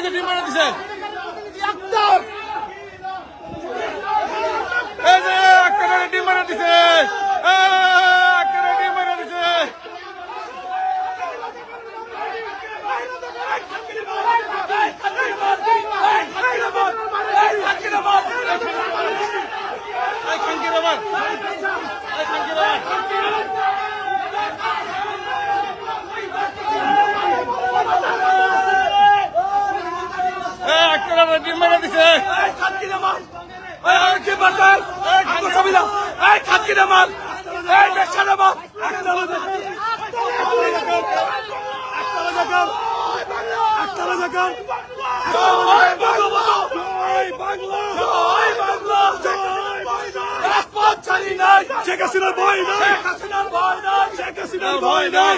এই যে ডিম মারা দিছে এই যে একটা ডিম মারা দিছে একটা ডিম মারা দিছে ডিম মারা দিছে শেখ হাসিনার ভয় নাই, শেখ হাসিনার ভয় নাই, শেখ হাসিনার ভয় নাই।